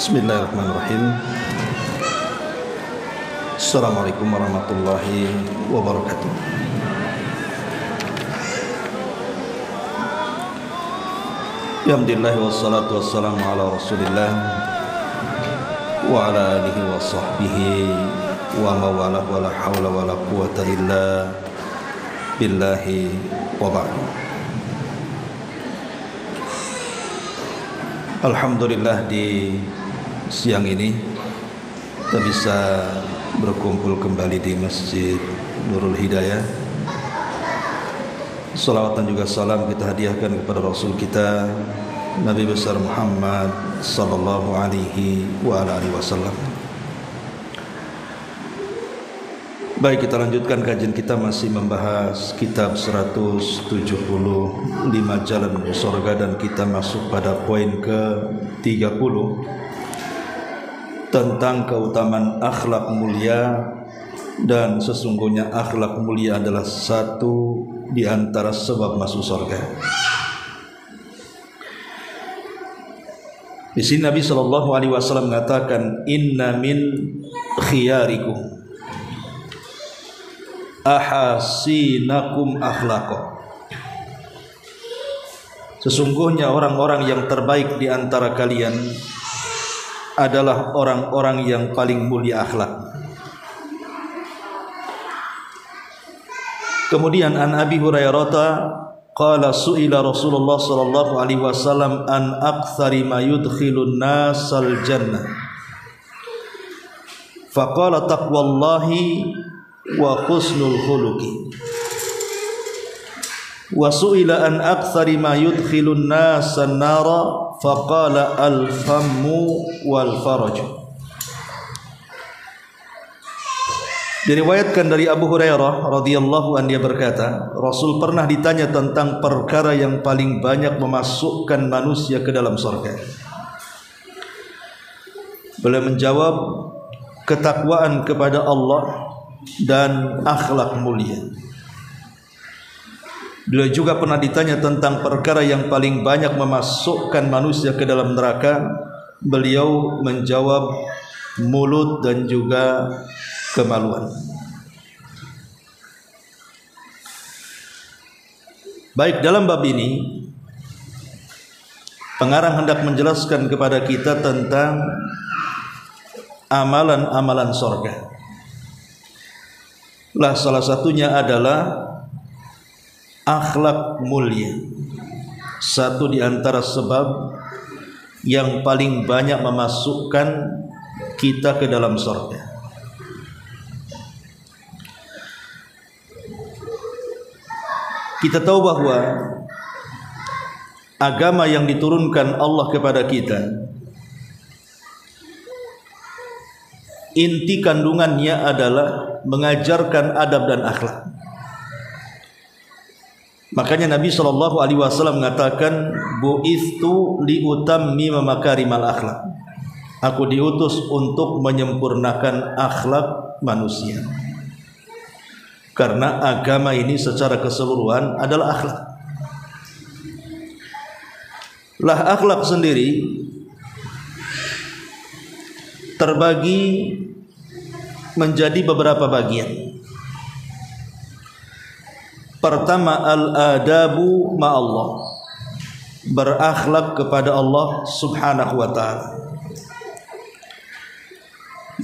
Bismillahirrahmanirrahim. Assalamualaikum warahmatullahi wabarakatuh. Alhamdulillah wassalatu wassalamu ala rasulillah wa ala alihi wa sahbihi wa mawalah wa la hawla wa la quwata illa billahi wa ba'du. Alhamdulillah di siang ini kita bisa berkumpul kembali di Masjid Nurul Hidayah. Salawat dan juga salam kita hadiahkan kepada Rasul kita Nabi besar Muhammad sallallahu alaihi wa alihi wasallam. Baik, kita lanjutkan kajian kita, masih membahas kitab 175 Jalan Menuju Surga, dan kita masuk pada poin ke-30 tentang keutamaan akhlak mulia. Dan sesungguhnya akhlak mulia adalah satu di antara sebab masuk surga. Di sini Nabi sallallahu alaihi wasallam mengatakan, inna min khiyarikum ahasinakum akhlaqo. Sesungguhnya orang-orang yang terbaik di antara kalian adalah orang-orang yang paling mulia akhlak. Kemudian an Abi Hurairah qala su'ila Rasulullah sallallahu alaihi wasallam an aktsari ma yudkhilun nasal jannah faqala taqwallahi wa husnul khuluqi wa su'ila an aktsari ma yudkhilun nasan nara faqala al fammu wal faraj. Diriwayatkan dari Abu Hurairah radhiyallahu anhu, dia berkata, Rasul pernah ditanya tentang perkara yang paling banyak memasukkan manusia ke dalam surga. Beliau menjawab, ketakwaan kepada Allah dan akhlak mulia. Beliau juga pernah ditanya tentang perkara yang paling banyak memasukkan manusia ke dalam neraka. Beliau menjawab, mulut dan juga kemaluan. Baik, dalam bab ini pengarang hendak menjelaskan kepada kita tentang amalan-amalan surga. Lah, salah satunya adalah akhlak mulia. Satu di antara sebab yang paling banyak memasukkan kita ke dalam surga. Kita tahu bahwa agama yang diturunkan Allah kepada kita, inti kandungannya adalah mengajarkan adab dan akhlak. Makanya Nabi sallallahu alaihi wasallam mengatakan, bu'ithu liutammima makarimal akhlak. Aku diutus untuk menyempurnakan akhlak manusia. Karena agama ini secara keseluruhan adalah akhlak. Lah, akhlak sendiri terbagi menjadi beberapa bagian. Pertama, al-adabu ma'allah, berakhlak kepada Allah subhanahu wa ta'ala.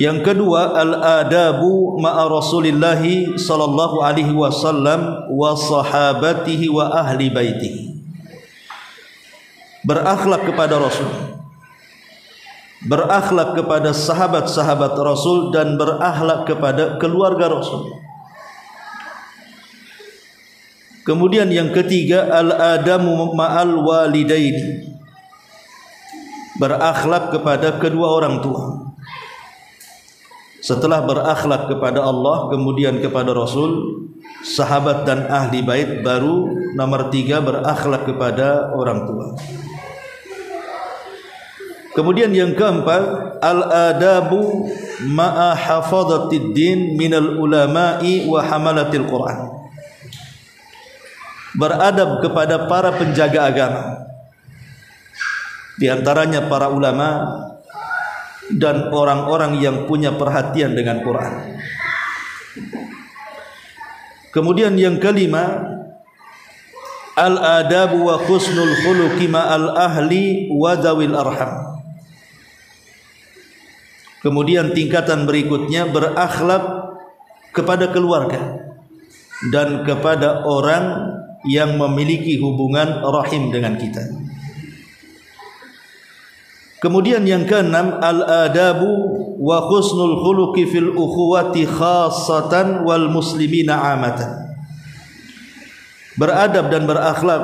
Yang kedua, al-adabu ma'a Rasulillahi sallallahu alaihi wasallam wa sahabatihi wa ahli baitihi, berakhlak kepada Rasul, berakhlak kepada sahabat-sahabat Rasul, dan berakhlak kepada keluarga Rasul. Kemudian yang ketiga, al-adamu ma'al walidaini, berakhlak kepada kedua orang tua. Setelah berakhlak kepada Allah, kemudian kepada Rasul, sahabat dan ahli bait, baru nomor 3 berakhlak kepada orang tua. Kemudian yang keempat, al-adabu ma'a hafadhatid din minal ulama'i wa hamalatil Quran, beradab kepada para penjaga agama, di antaranya para ulama dan orang-orang yang punya perhatian dengan Quran. Kemudian yang kelima, al-adabu wa husnul khuluqi ma'al ahli wa dzawil arham. Kemudian tingkatan berikutnya, berakhlak kepada keluarga dan kepada orang yang memiliki hubungan rahim dengan kita. Kemudian yang keenam, al-adabu wa husnul khuluqi fil ukhuwati khassatan wal muslimina amatan. Beradab dan berakhlak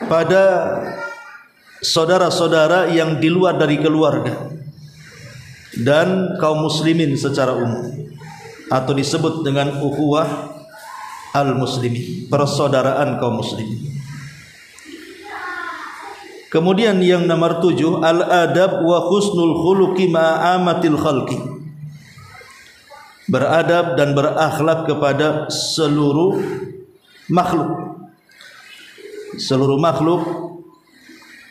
pada saudara-saudara yang di luar dari keluarga dan kaum muslimin secara umum, atau disebut dengan ukhuwah al-muslimin, persaudaraan kaum muslimin. Kemudian yang nomor 7, al-adab wa husnul khuluqi ma'amatil khalqi. Beradab dan berakhlak kepada seluruh makhluk. Seluruh makhluk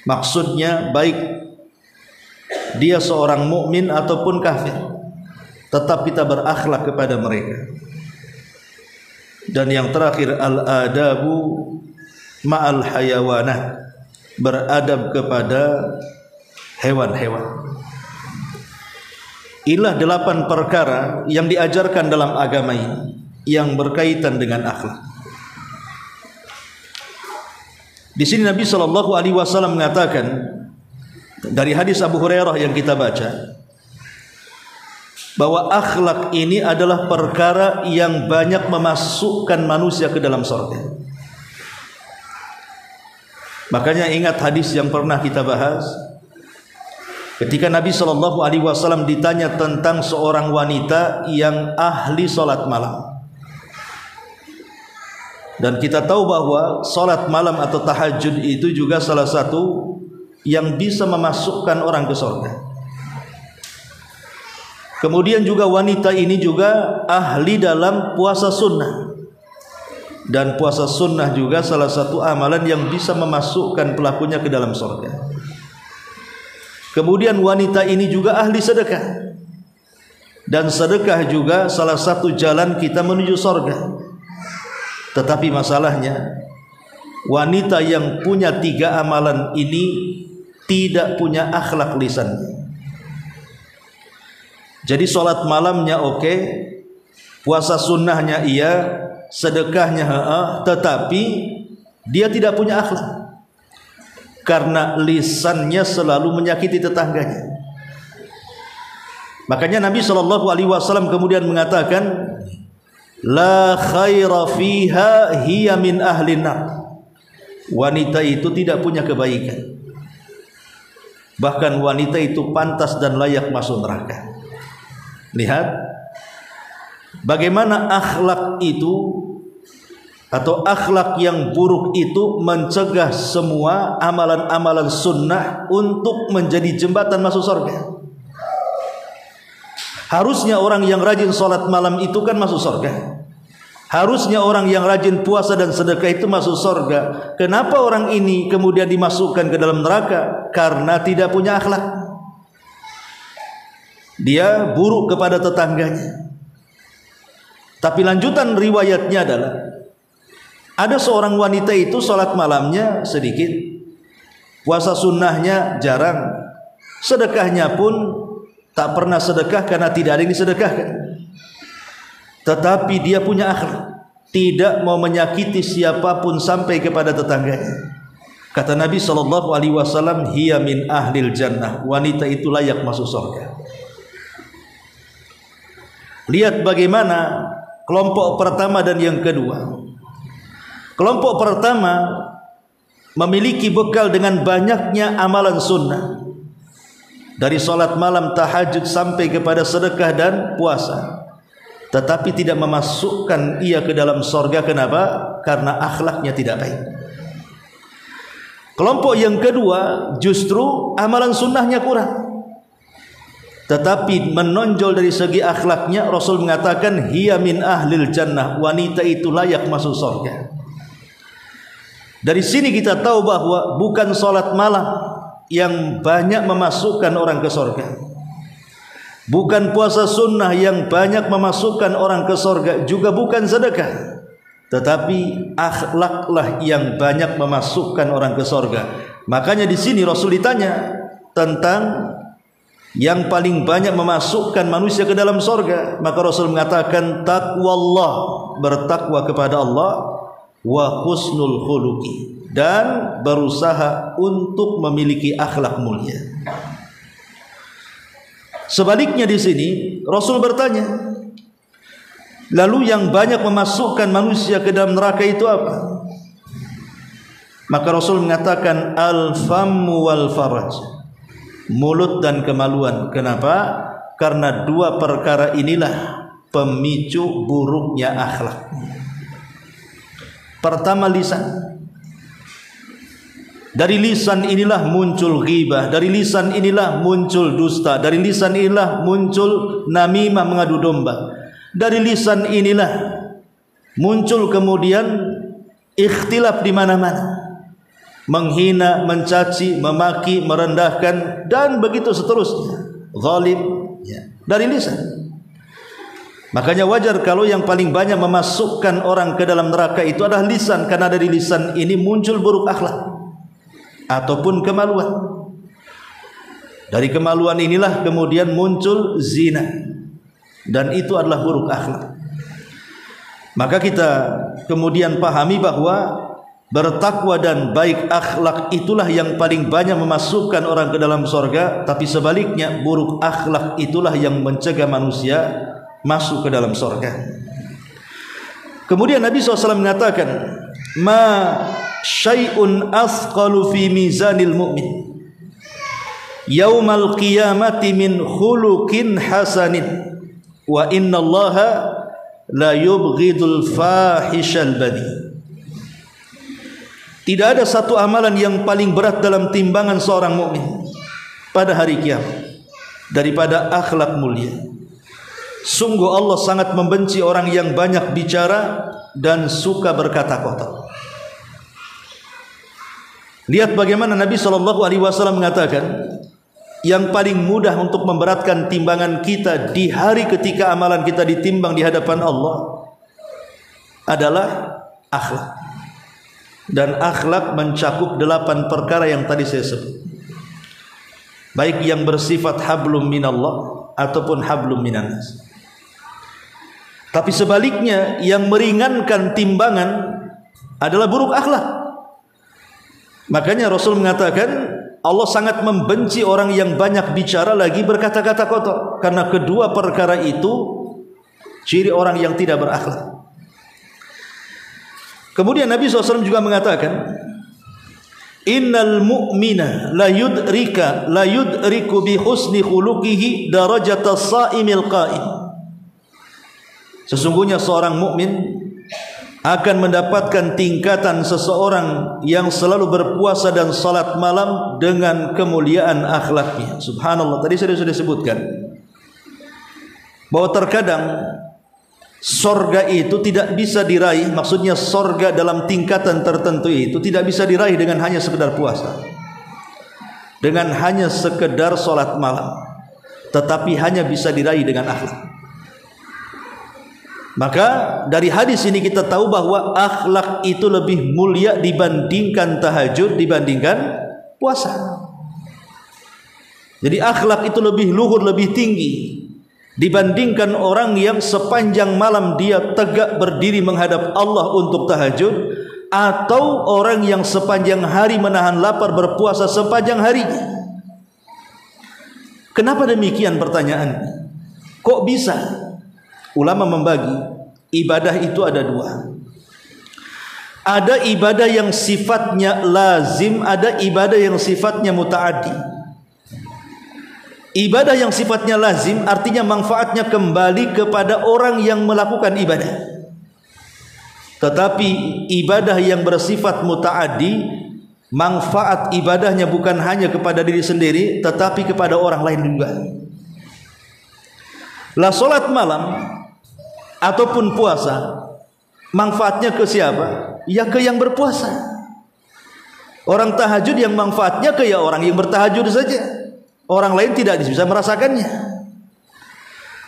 maksudnya baik dia seorang mukmin ataupun kafir, tetap kita berakhlak kepada mereka. Dan yang terakhir, al-adabu ma'al hayawanat, beradab kepada hewan-hewan. Inilah 8 perkara yang diajarkan dalam agama ini yang berkaitan dengan akhlak. Di sini Nabi SAW mengatakan dari hadis Abu Hurairah yang kita baca, bahwa akhlak ini adalah perkara yang banyak memasukkan manusia ke dalam surga. Makanya ingat hadis yang pernah kita bahas, ketika Nabi SAW ditanya tentang seorang wanita yang ahli salat malam. Dan kita tahu bahwa salat malam atau tahajud itu juga salah satu yang bisa memasukkan orang ke surga. Kemudian juga wanita ini juga ahli dalam puasa sunnah. Dan puasa sunnah juga salah satu amalan yang bisa memasukkan pelakunya ke dalam surga. Kemudian wanita ini juga ahli sedekah. Dan sedekah juga salah satu jalan kita menuju surga. Tetapi masalahnya, wanita yang punya 3 amalan ini tidak punya akhlak lisannya. Jadi sholat malamnya oke, puasa sunnahnya iya, sedekahnya tetapi dia tidak punya akhlak, karena lisannya selalu menyakiti tetangganya. Makanya Nabi SAW kemudian mengatakan, la khaira fiha hiya min ahlin nar. Wanita itu tidak punya kebaikan, bahkan wanita itu pantas dan layak masuk neraka. Lihat bagaimana akhlak itu atau akhlak yang buruk itu mencegah semua amalan-amalan sunnah untuk menjadi jembatan masuk surga. Harusnya orang yang rajin sholat malam itu kan masuk surga. Harusnya orang yang rajin puasa dan sedekah itu masuk surga. Kenapa orang ini kemudian dimasukkan ke dalam neraka? Karena tidak punya akhlak. Dia buruk kepada tetangganya. Tapi lanjutan riwayatnya adalah, ada seorang wanita itu sholat malamnya sedikit, puasa sunnahnya jarang, sedekahnya pun tak pernah sedekah karena tidak ada yang disedekahkan. Tetapi dia punya akhlak, tidak mau menyakiti siapapun sampai kepada tetangganya. Kata Nabi SAW, hiya min ahlil jannah, wanita itu layak masuk surga. Lihat bagaimana kelompok pertama dan yang kedua. Kelompok pertama memiliki bekal dengan banyaknya amalan sunnah, dari sholat malam, tahajud sampai kepada sedekah dan puasa, tetapi tidak memasukkan ia ke dalam surga. Kenapa? Karena akhlaknya tidak baik. Kelompok yang kedua justru amalan sunnahnya kurang, tetapi menonjol dari segi akhlaknya. Rasul mengatakan, hiya min ahlil jannah, wanita itu layak masuk surga. Dari sini kita tahu bahwa bukan sholat malam yang banyak memasukkan orang ke surga. Bukan puasa sunnah yang banyak memasukkan orang ke surga, juga bukan sedekah. Tetapi akhlaklah yang banyak memasukkan orang ke surga. Makanya di sini Rasul ditanya tentang yang paling banyak memasukkan manusia ke dalam surga, maka Rasul mengatakan taqwallah, bertakwa kepada Allah, wa husnul khuluqi, dan berusaha untuk memiliki akhlak mulia. Sebaliknya di sini Rasul bertanya, lalu yang banyak memasukkan manusia ke dalam neraka itu apa? Maka Rasul mengatakan al-fammu wal faraj, mulut dan kemaluan. Kenapa? Karena dua perkara inilah pemicu buruknya akhlak. Pertama, lisan. Dari lisan inilah muncul ghibah, dari lisan inilah muncul dusta, dari lisan inilah muncul namimah, mengadu domba. Dari lisan inilah muncul kemudian ikhtilaf di mana-mana, menghina, mencaci, memaki, merendahkan, dan begitu seterusnya, zalim, ya, dari lisan. Makanya wajar kalau yang paling banyak memasukkan orang ke dalam neraka itu adalah lisan, karena dari lisan ini muncul buruk akhlak ataupun kemaluan. Dari kemaluan inilah kemudian muncul zina, dan itu adalah buruk akhlak. Maka kita kemudian pahami bahwa bertakwa dan baik akhlak itulah yang paling banyak memasukkan orang ke dalam surga. Tapi sebaliknya, buruk akhlak itulah yang mencegah manusia masuk ke dalam surga. Kemudian Nabi SAW mengatakan, ma syai'un asqalu fi mizanil mu'min yaumal qiyamati min khuluqin hasanin wa innallaha la yubghidul fahishal badi. Tidak ada satu amalan yang paling berat dalam timbangan seorang mukmin pada hari kiamat daripada akhlak mulia. Sungguh Allah sangat membenci orang yang banyak bicara dan suka berkata kotor. Lihat bagaimana Nabi SAW mengatakan, yang paling mudah untuk memberatkan timbangan kita di hari ketika amalan kita ditimbang di hadapan Allah adalah akhlak. Dan akhlak mencakup 8 perkara yang tadi saya sebut, baik yang bersifat hablum minallah ataupun hablum minannas. Tapi sebaliknya, yang meringankan timbangan adalah buruk akhlak. Makanya Rasul mengatakan Allah sangat membenci orang yang banyak bicara lagi berkata-kata kotor, karena kedua perkara itu ciri orang yang tidak berakhlak. Kemudian Nabi SAW juga mengatakan, innal mu'mina la yudriku bi husni khuluqihi darajatas sa'imil qa'im. Sesungguhnya seorang mukmin akan mendapatkan tingkatan seseorang yang selalu berpuasa dan salat malam dengan kemuliaan akhlaknya. Subhanallah, tadi saya sudah sebutkan bahwa terkadang sorga itu tidak bisa diraih, maksudnya sorga dalam tingkatan tertentu itu tidak bisa diraih dengan hanya sekedar puasa, dengan hanya sekedar salat malam, tetapi hanya bisa diraih dengan akhlak. Maka dari hadis ini kita tahu bahwa akhlak itu lebih mulia dibandingkan tahajud, dibandingkan puasa. Jadi akhlak itu lebih luhur, lebih tinggi dibandingkan orang yang sepanjang malam dia tegak berdiri menghadap Allah untuk tahajud, atau orang yang sepanjang hari menahan lapar berpuasa sepanjang harinya. Kenapa demikian pertanyaannya? Kok bisa? Ulama membagi ibadah itu ada 2. Ada ibadah yang sifatnya lazim, ada ibadah yang sifatnya muta'addi. Ibadah yang sifatnya lazim artinya manfaatnya kembali kepada orang yang melakukan ibadah. Tetapi ibadah yang bersifat muta'addi, manfaat ibadahnya bukan hanya kepada diri sendiri, tetapi kepada orang lain juga. Lah salat malam ataupun puasa, manfaatnya ke siapa? Ya ke yang berpuasa. Orang tahajud yang manfaatnya kayak orang yang bertahajud saja. Orang lain tidak bisa merasakannya.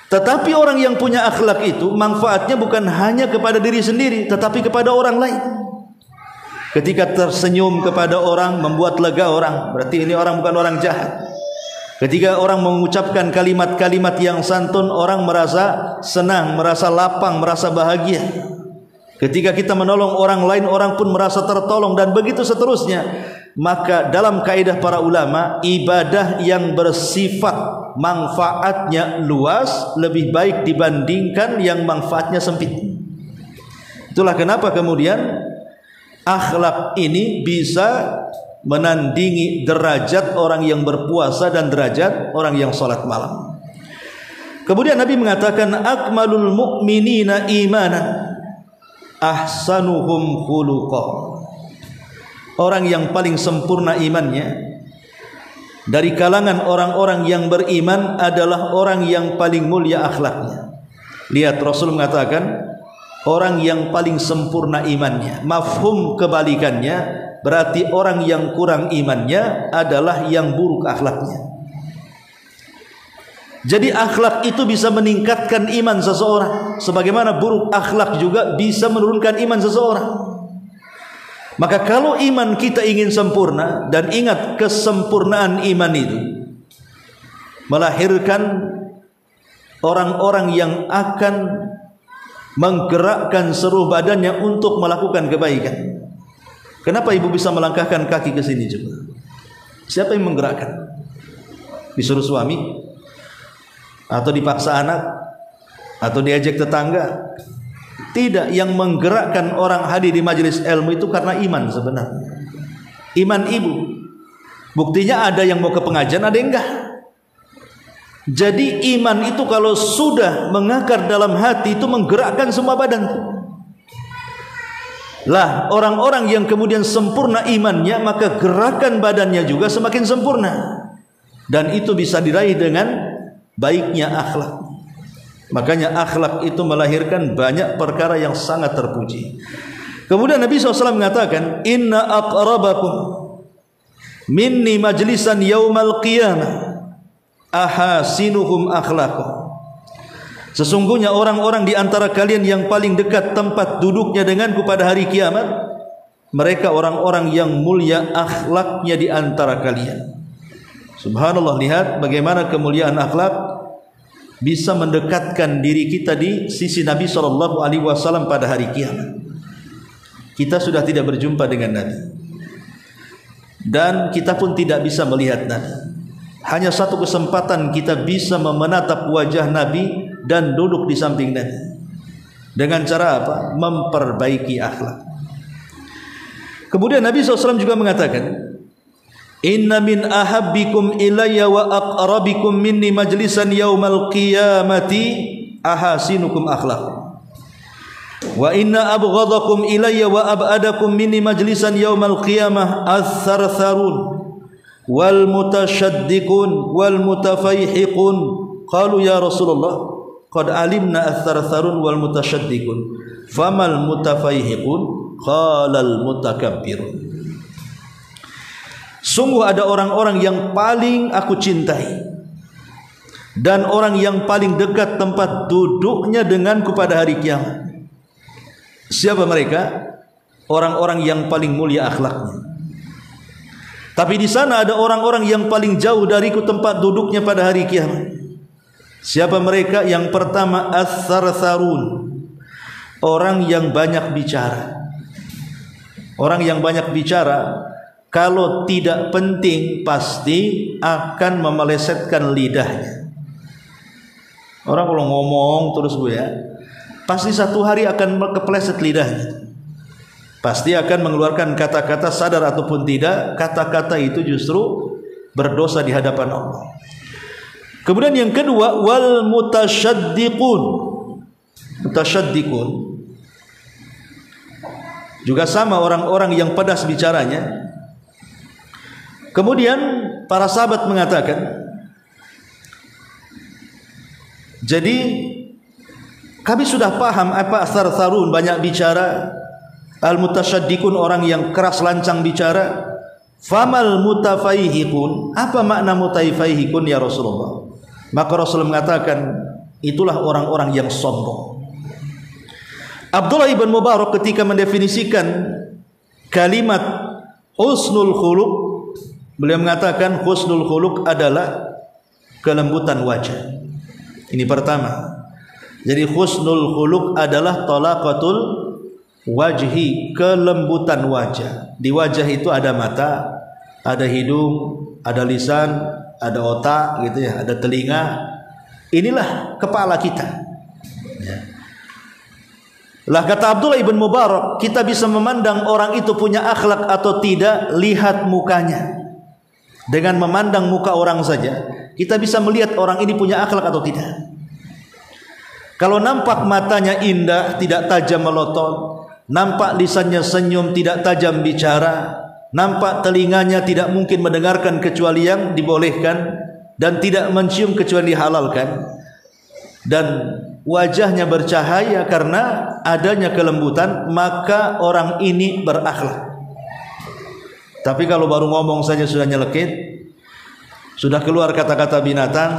Tetapi orang yang punya akhlak itu manfaatnya bukan hanya kepada diri sendiri, tetapi kepada orang lain. Ketika tersenyum kepada orang, membuat lega orang, berarti ini orang bukan orang jahat. Ketika orang mengucapkan kalimat-kalimat yang santun, orang merasa senang, merasa lapang, merasa bahagia. Ketika kita menolong orang lain, orang pun merasa tertolong, dan begitu seterusnya. Maka dalam kaidah para ulama, ibadah yang bersifat manfaatnya luas lebih baik dibandingkan yang manfaatnya sempit. Itulah kenapa kemudian akhlak ini bisa menandingi derajat orang yang berpuasa dan derajat orang yang salat malam. Kemudian Nabi mengatakan, akmalul mu'minina imanan ahsanuhum khuluqan. Orang yang paling sempurna imannya dari kalangan orang-orang yang beriman adalah orang yang paling mulia akhlaknya. Lihat, Rasul mengatakan orang yang paling sempurna imannya. Mafhum kebalikannya berarti orang yang kurang imannya adalah yang buruk akhlaknya. Jadi akhlak itu bisa meningkatkan iman seseorang, sebagaimana buruk akhlak juga bisa menurunkan iman seseorang. Maka kalau iman kita ingin sempurna, dan ingat kesempurnaan iman itu melahirkan orang-orang yang akan menggerakkan seluruh badannya untuk melakukan kebaikan. Kenapa ibu bisa melangkahkan kaki ke sini coba? Siapa yang menggerakkan? Disuruh suami? Atau dipaksa anak? Atau diajak tetangga? Tidak, yang menggerakkan orang hadir di majelis ilmu itu karena iman sebenarnya. Iman ibu. Buktinya ada yang mau ke pengajian, ada yang enggak. Jadi iman itu kalau sudah mengakar dalam hati itu menggerakkan semua badan. Lah, orang-orang yang kemudian sempurna imannya, maka gerakan badannya juga semakin sempurna. Dan itu bisa diraih dengan baiknya akhlak. Makanya akhlak itu melahirkan banyak perkara yang sangat terpuji. Kemudian Nabi SAW mengatakan, inna aqrabakum minni majlisan yaumal qiyamah ahasinuhum akhlaqah. Sesungguhnya orang-orang di antara kalian yang paling dekat tempat duduknya denganku pada hari kiamat, mereka orang-orang yang mulia akhlaknya di antara kalian. Subhanallah, lihat bagaimana kemuliaan akhlak bisa mendekatkan diri kita di sisi Nabi SAW pada hari kiamat. Kita sudah tidak berjumpa dengan Nabi, dan kita pun tidak bisa melihat Nabi. Hanya satu kesempatan kita bisa menatap wajah Nabi dan duduk di samping Nabi. Dengan cara apa? Memperbaiki akhlak. Kemudian Nabi SAW juga mengatakan, inna min ahabbikum ilayya wa aqrabikum minni majlisan yaumal qiyamati ahasinukum akhlaq. Wa inna abghadakum ilayya wa ab'adakum minni majlisan yaumal qiyamah ats-tsartsarun wal mutasyaddiqun wal mutafayhiqun. Qalu ya Rasulullah, qad alimna ats-tsartsarun wal mutasyaddiqun, famal mutafayhiqun? Qala al mutakabbirun. Sungguh ada orang-orang yang paling aku cintai dan orang yang paling dekat tempat duduknya denganku pada hari kiamat. Siapa mereka? Orang-orang yang paling mulia akhlaknya. Tapi di sana ada orang-orang yang paling jauh dariku tempat duduknya pada hari kiamat. Siapa mereka? Yang pertama, ats-tsartsarun, orang yang banyak bicara. Orang yang banyak bicara, kalau tidak penting pasti akan memelesetkan lidahnya. Orang kalau ngomong terus ya, pasti satu hari akan kepleset lidahnya. Pasti akan mengeluarkan kata-kata, sadar ataupun tidak, kata-kata itu justru berdosa di hadapan Allah. Kemudian yang kedua, wal mutasyaddiqun. Mutasyaddiqun juga sama, orang-orang yang pedas bicaranya. Kemudian para sahabat mengatakan, jadi kami sudah paham apa ats-tsartsarun, banyak bicara, al-mutasyaddiqun orang yang keras lancang bicara, Famal mutafaihikun, apa makna mutafaihikun ya Rasulullah? Maka Rasul mengatakan, itulah orang-orang yang sombong. Abdullah ibn Mubarak ketika mendefinisikan kalimat husnul khuluq, beliau mengatakan husnul khuluq adalah kelembutan wajah. Ini pertama. Jadi husnul khuluq adalah talaqatul wajhi, kelembutan wajah. Di wajah itu ada mata, ada hidung, ada lisan, ada otak gitu ya, ada telinga. Inilah kepala kita. Ya. Lah kata Abdullah ibn Mubarak, kita bisa memandang orang itu punya akhlak atau tidak, lihat mukanya. Dengan memandang muka orang saja, kita bisa melihat orang ini punya akhlak atau tidak. Kalau nampak matanya indah, tidak tajam melotot, nampak lisannya senyum, tidak tajam bicara, nampak telinganya tidak mungkin mendengarkan kecuali yang dibolehkan, dan tidak mencium kecuali dihalalkan, dan wajahnya bercahaya karena adanya kelembutan, maka orang ini berakhlak. Tapi kalau baru ngomong saja sudah nyelekit, sudah keluar kata-kata binatang,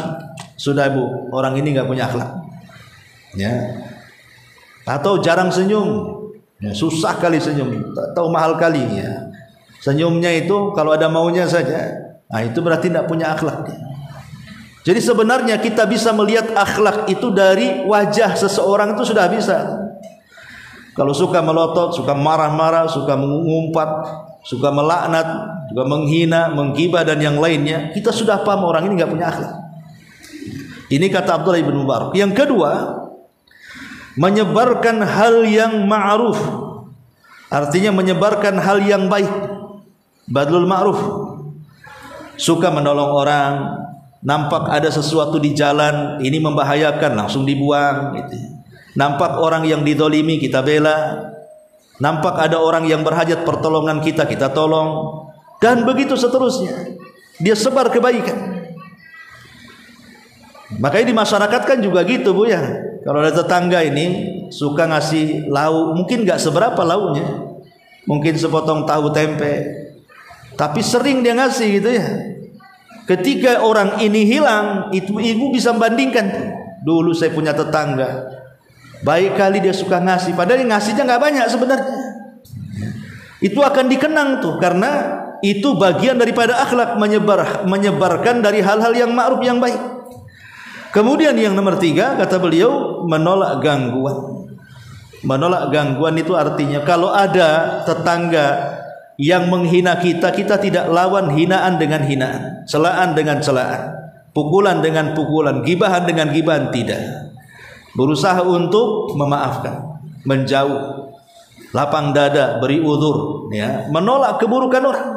sudah bu, orang ini nggak punya akhlak. Ya. Atau jarang senyum, ya, susah kali senyum, tahu mahal kali ya. Senyumnya itu kalau ada maunya saja, nah itu berarti tidak punya akhlak. Jadi sebenarnya kita bisa melihat akhlak itu dari wajah seseorang itu sudah bisa. Kalau suka melotot, suka marah-marah, suka mengumpat, suka melaknat, suka menghina, menggibah dan yang lainnya, kita sudah paham orang ini nggak punya akhlak. Ini kata Abdullah ibn Mubarak. Yang kedua, menyebarkan hal yang ma'ruf, artinya menyebarkan hal yang baik, badlul ma'ruf. Suka menolong orang, nampak ada sesuatu di jalan ini membahayakan, langsung dibuang gitu. Nampak orang yang didolimi, kita bela. Nampak ada orang yang berhajat pertolongan kita, kita tolong. Dan begitu seterusnya. Dia sebar kebaikan. Makanya di masyarakat kan juga gitu bu ya. Kalau ada tetangga ini suka ngasih lauk, mungkin gak seberapa lauknya, mungkin sepotong tahu tempe, tapi sering dia ngasih gitu ya. Ketika orang ini hilang, itu ibu bisa membandingkan, dulu saya punya tetangga, baik kali dia suka ngasih, padahal ngasihnya nggak banyak sebenarnya. Itu akan dikenang tuh, karena itu bagian daripada akhlak, menyebarkan dari hal-hal yang ma'ruf, yang baik. Kemudian yang nomor 3 kata beliau, menolak gangguan. Menolak gangguan itu artinya kalau ada tetangga yang menghina kita, kita tidak lawan hinaan dengan hinaan, celaan dengan celaan, pukulan dengan pukulan, gibahan dengan gibahan, tidak. Berusaha untuk memaafkan, menjauh, lapang dada, beri udzur, ya, menolak keburukan orang.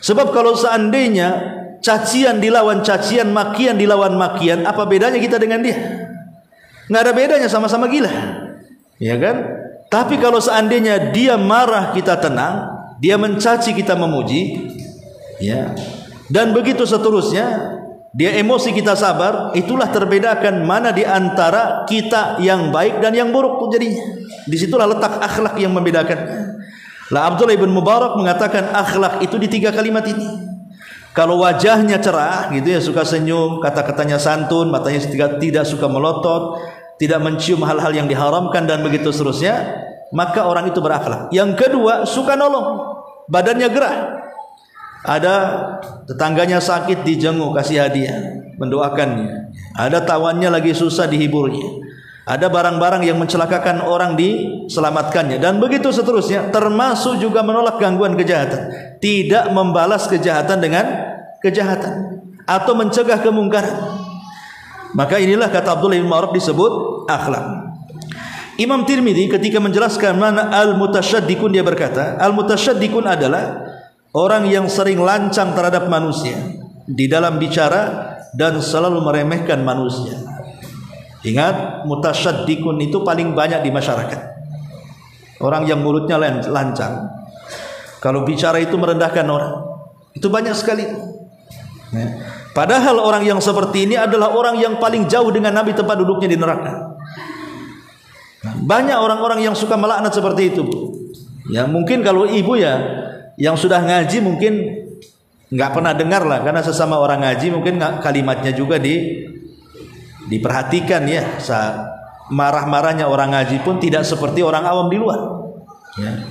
Sebab kalau seandainya cacian dilawan cacian, makian dilawan makian, apa bedanya kita dengan dia? Nggak ada bedanya, sama-sama gila, ya kan? Tapi kalau seandainya dia marah kita tenang, dia mencaci kita memuji, ya, dan begitu seterusnya, dia emosi kita sabar, itulah terbedakan mana di antara kita yang baik dan yang buruk tuh jadinya. Disitulah letak akhlak yang membedakan. Lah Abdullah ibn Mubarak mengatakan akhlak itu di 3 kalimat ini. Kalau wajahnya cerah gitu ya, suka senyum, kata-katanya santun, matanya tidak suka melotot, tidak mencium hal-hal yang diharamkan dan begitu seterusnya, maka orang itu berakhlak. Yang kedua, suka nolong, badannya gerah. Ada tetangganya sakit, dijenguk, kasih hadiah, mendoakannya. Ada tawannya lagi susah, dihiburnya. Ada barang-barang yang mencelakakan orang, diselamatkannya, dan begitu seterusnya. Termasuk juga menolak gangguan kejahatan, tidak membalas kejahatan dengan kejahatan atau mencegah kemungkaran. Maka inilah kata Abdullah bin Mubarak disebut akhlak. Imam Tirmidzi ketika menjelaskan mana al-mutasyaddiqun, dia berkata, al-mutasyaddiqun adalah orang yang sering lancang terhadap manusia di dalam bicara dan selalu meremehkan manusia. Ingat, mutasyaddiqun itu paling banyak di masyarakat. Orang yang mulutnya lancang, kalau bicara itu merendahkan orang, itu banyak sekali. Padahal orang yang seperti ini adalah orang yang paling jauh dengan Nabi tempat duduknya di neraka. Banyak orang-orang yang suka melaknat seperti itu. Ya mungkin kalau ibu ya Yang sudah ngaji mungkin nggak pernah dengar lah, karena sesama orang ngaji mungkin kalimatnya juga diperhatikan ya. Marah-marahnya orang ngaji pun tidak seperti orang awam di luar ya.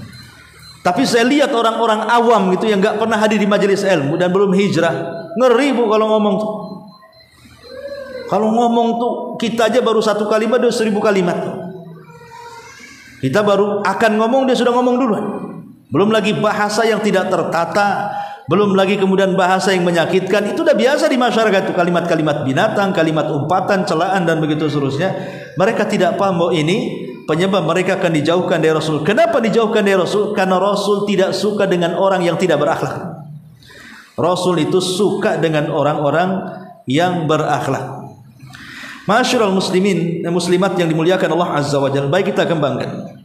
Tapi saya lihat orang-orang awam gitu yang nggak pernah hadir di majelis ilmu dan belum hijrah, ngeri bu kalau ngomong tuh. Kalau ngomong tuh kita aja baru 1 kalimat dia 1000 kalimat. Kita baru akan ngomong dia sudah ngomong duluan. Belum lagi bahasa yang tidak tertata, belum lagi kemudian bahasa yang menyakitkan. Itu udah biasa di masyarakat tuh, kalimat-kalimat binatang, kalimat umpatan, celaan dan begitu seterusnya. Mereka tidak paham bahwa ini penyebab mereka akan dijauhkan dari Rasul. Kenapa dijauhkan dari Rasul? Karena Rasul tidak suka dengan orang yang tidak berakhlak. Rasul itu suka dengan orang-orang yang berakhlak. Masyarul muslimin dan muslimat yang dimuliakan Allah Azza wa Jalla, baik kita kembangkan.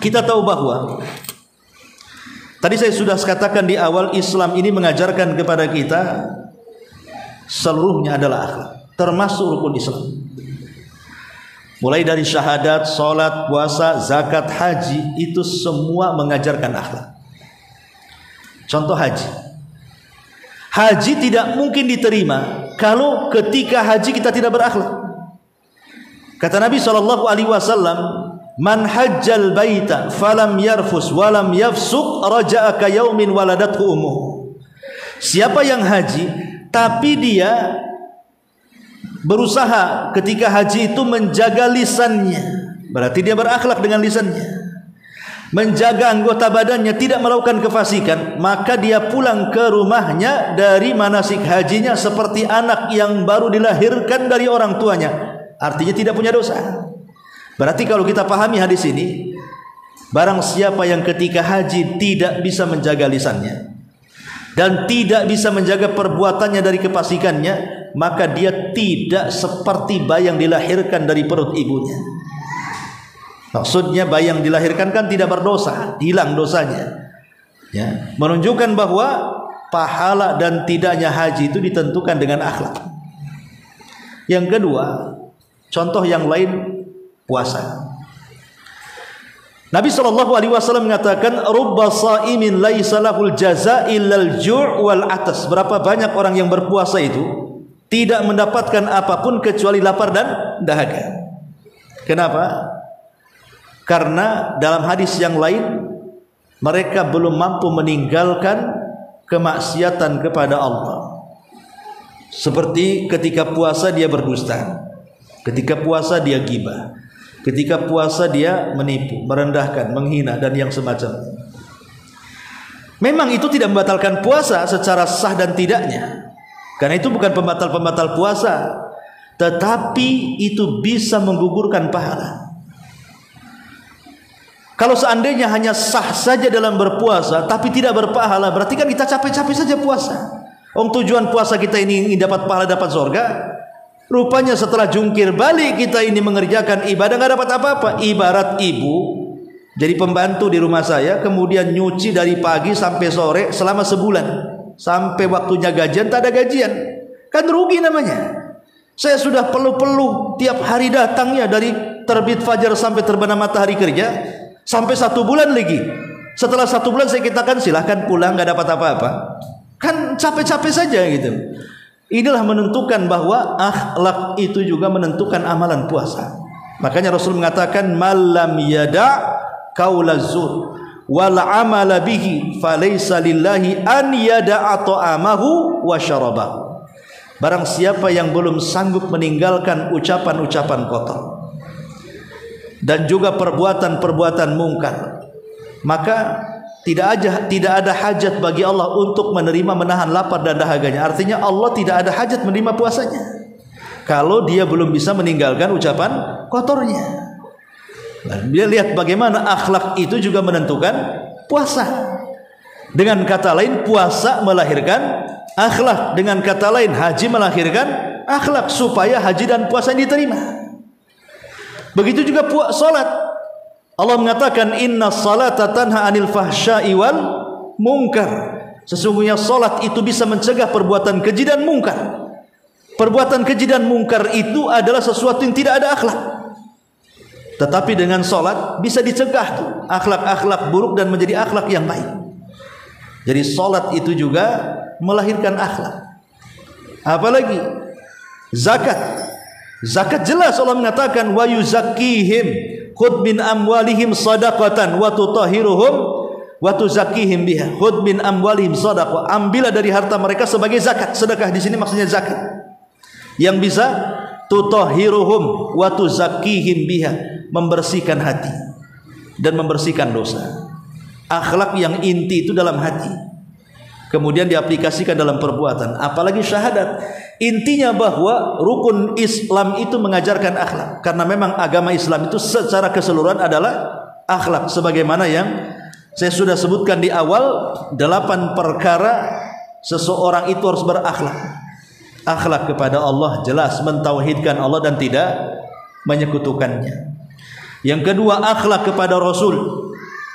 Kita tahu bahwa tadi saya sudah katakan di awal, Islam ini mengajarkan kepada kita seluruhnya adalah akhlak, termasuk rukun Islam. Mulai dari syahadat, salat, puasa, zakat, haji, itu semua mengajarkan akhlak. Contoh haji. Haji tidak mungkin diterima kalau ketika haji kita tidak berakhlak. Kata Nabi SAW, man hajjal baita falam yarfus walam yafsuq raja'a ka yaumin waladathu ummuh. Siapa yang haji tapi dia berusaha ketika haji itu menjaga lisannya, berarti dia berakhlak dengan lisannya, menjaga anggota badannya, tidak melakukan kefasikan, maka dia pulang ke rumahnya dari manasik hajinya seperti anak yang baru dilahirkan dari orang tuanya, artinya tidak punya dosa. Berarti kalau kita pahami hadis ini, barang siapa yang ketika haji tidak bisa menjaga lisannya dan tidak bisa menjaga perbuatannya dari kefasikannya, maka dia tidak seperti bayi yang dilahirkan dari perut ibunya. Maksudnya bayi yang dilahirkan kan tidak berdosa, hilang dosanya ya. Menunjukkan bahwa pahala dan tidaknya haji itu ditentukan dengan akhlak. Yang kedua, contoh yang lain, puasa. Nabi SAW mengatakan, rubba sa'imin laisa lahul jaza illal ju' wal atas. Berapa banyak orang yang berpuasa itu tidak mendapatkan apapun kecuali lapar dan dahaga. Kenapa? Karena dalam hadis yang lain, mereka belum mampu meninggalkan kemaksiatan kepada Allah. Seperti ketika puasa dia berdusta, ketika puasa dia ghibah, ketika puasa dia menipu, merendahkan, menghina dan yang semacamnya. Memang itu tidak membatalkan puasa secara sah dan tidaknya, karena itu bukan pembatal-pembatal puasa, tetapi itu bisa menggugurkan pahala. Kalau seandainya hanya sah saja dalam berpuasa tapi tidak berpahala, berarti kan kita capek-capek saja puasa. Tujuan puasa kita ini ingin dapat pahala, dapat surga. Rupanya setelah jungkir balik kita ini mengerjakan ibadah nggak dapat apa-apa. Ibarat ibu jadi pembantu di rumah saya, kemudian nyuci dari pagi sampai sore selama sebulan, sampai waktunya gajian tak ada gajian, kan rugi namanya. Saya sudah peluh-peluh tiap hari datangnya dari terbit fajar sampai terbenam matahari kerja, sampai 1 bulan lagi. Setelah 1 bulan saya katakan silahkan pulang, nggak dapat apa-apa. Kan capek-capek saja gitu. Inilah menentukan bahwa akhlak itu juga menentukan amalan puasa. Makanya Rasul mengatakan, malam yada qaulaz zur wal amala bihi falaysa lillahi an yada'a ta'amahu wa syarabahu. Barang siapa yang belum sanggup meninggalkan ucapan-ucapan kotor dan juga perbuatan-perbuatan mungkar, maka tidak ada hajat bagi Allah untuk menerima menahan lapar dan dahaganya. Artinya Allah tidak ada hajat menerima puasanya kalau dia belum bisa meninggalkan ucapan kotornya. Nah, dia lihat bagaimana akhlak itu juga menentukan puasa. Dengan kata lain, puasa melahirkan akhlak. Dengan kata lain, haji melahirkan akhlak, supaya haji dan puasa diterima. Begitu juga salat. Allah mengatakan, inna salata tanha anil fahsya'i wal munkar. Sesungguhnya salat itu bisa mencegah perbuatan keji dan mungkar. Perbuatan keji dan mungkar itu adalah sesuatu yang tidak ada akhlak. Tetapi dengan salat bisa dicegah tuh akhlak-akhlak buruk dan menjadi akhlak yang baik. Jadi salat itu juga melahirkan akhlak. Apalagi zakat. Zakat jelas Allah mengatakan wa yuzakkihim khudh min amwalihim shadaqatan wa tutahhiruhum wa tuzakkihim biha. Khudh min amwalihim shadaqah. Ambillah dari harta mereka sebagai zakat. Sedekah di sini maksudnya zakat. Yang bisa tutahhiruhum wa tuzakkihim biha, membersihkan hati dan membersihkan dosa. Akhlak yang inti itu dalam hati, kemudian diaplikasikan dalam perbuatan, apalagi syahadat. Intinya bahwa rukun Islam itu mengajarkan akhlak, karena memang agama Islam itu secara keseluruhan adalah akhlak, sebagaimana yang saya sudah sebutkan di awal, 8 perkara seseorang itu harus berakhlak. Akhlak kepada Allah, jelas mentauhidkan Allah dan tidak menyekutukannya. Yang kedua, akhlak kepada Rasul.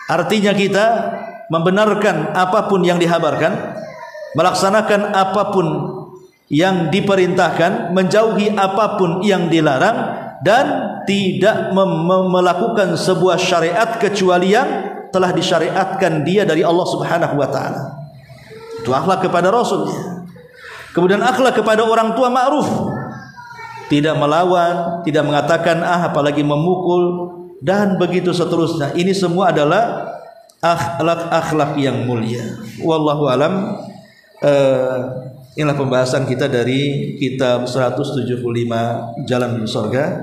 Artinya kita membenarkan apapun yang dihabarkan, melaksanakan apapun yang diperintahkan, menjauhi apapun yang dilarang, dan tidak melakukan sebuah syariat kecuali yang telah disyariatkan dia dari Allah Subhanahu wa taala. Itu akhlak kepada Rasul. Kemudian akhlak kepada orang tua, ma'ruf. Tidak melawan, tidak mengatakan apalagi memukul, dan begitu seterusnya. Ini semua adalah akhlak-akhlak yang mulia. Wallahu alam. Inilah pembahasan kita dari kitab 175 Jalan Menuju Surga.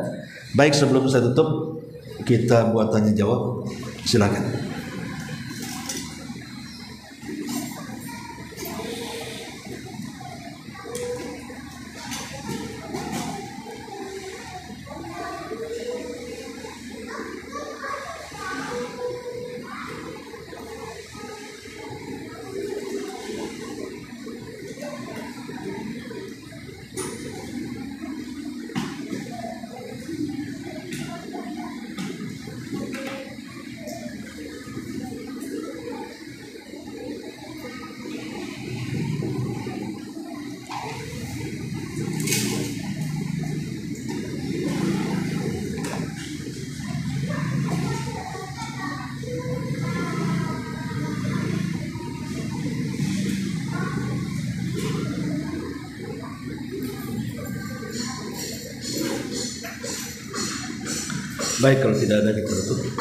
Baik, sebelum saya tutup, kita buat tanya jawab. Silakan. Baik, kalau tidak ada kita tutup.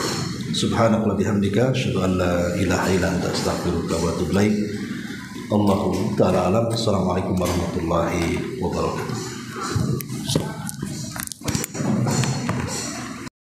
Subhanallah bihamdika asyhadu an la ilaha illa anta astaghfiruka wa atubu ilaik. Allahu ta'ala alam. Assalamualaikum warahmatullahi wabarakatuh.